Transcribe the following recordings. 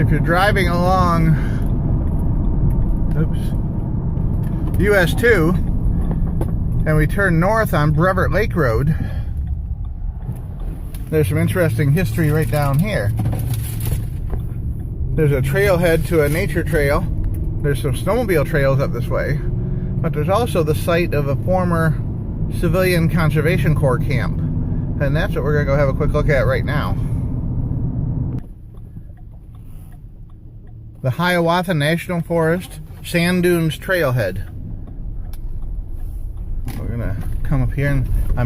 If you're driving along US 2 and we turn north on Brevort Lake Road, there's some interesting history right down here. There's a trailhead to a nature trail. There's some snowmobile trails up this way, but there's also the site of a former civilian conservation corps camp, and that's what we're going to go have a quick look at right now. The Hiawatha National Forest Sand Dunes Trailhead. We're going to come up here, and I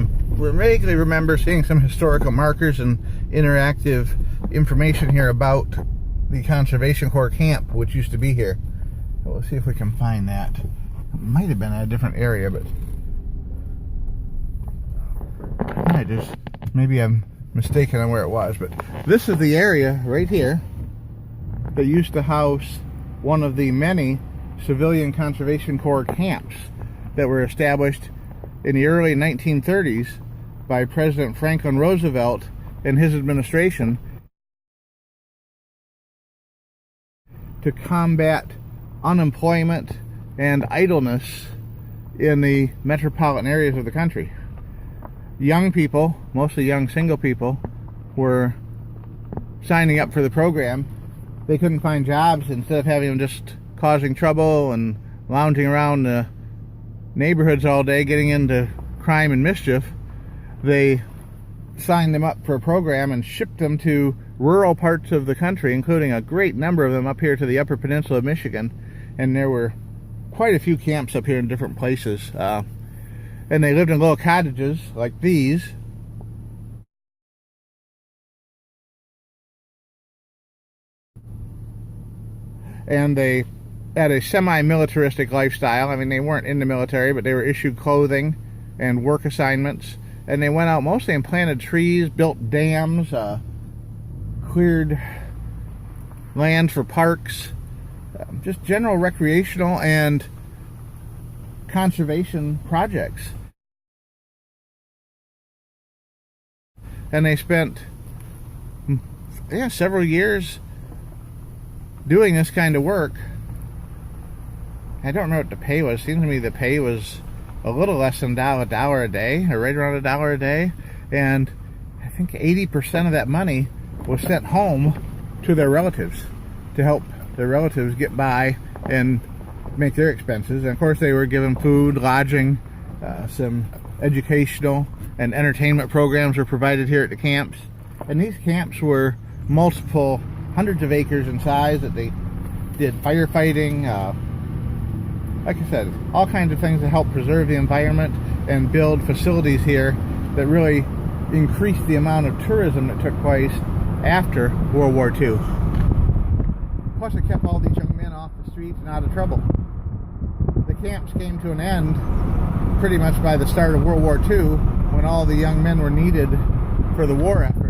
vaguely remember seeing some historical markers and interactive information here about the Conservation Corps camp, which used to be here. So we'll see if we can find that. It might have been in a different area, but maybe I'm mistaken on where it was. But this is the area right here that used to house one of the many civilian Conservation Corps camps that were established in the early 1930s by President Franklin Roosevelt and his administration to combat unemployment and idleness in the metropolitan areas of the country. Young people, mostly young single people, were signing up for the program. They couldn't find jobs. Instead of having them just causing trouble and lounging around the neighborhoods all day getting into crime and mischief, they signed them up for a program and shipped them to rural parts of the country, including a great number of them up here to the Upper Peninsula of Michigan. And there were quite a few camps up here in different places. And they lived in little cottages like these. And they had a semi-militaristic lifestyle. I mean, they weren't in the military, but they were issued clothing and work assignments. And they went out mostly and planted trees, built dams, cleared land for parks, just general recreational and conservation projects. And they spent several years doing this kind of work. I don't know what the pay was. It seems to me the pay was a little less than $1 a day, or right around $1 a day. And I think 80% of that money was sent home to their relatives to help their relatives get by and make their expenses. And of course they were given food, lodging, some educational and entertainment programs were provided here at the camps. And these camps were multiple hundreds of acres in size that they did firefighting, like I said, all kinds of things to help preserve the environment and build facilities here that really increased the amount of tourism that took place after World War II. Plus it kept all these young men off the streets and out of trouble. The camps came to an end pretty much by the start of World War II, when all the young men were needed for the war effort.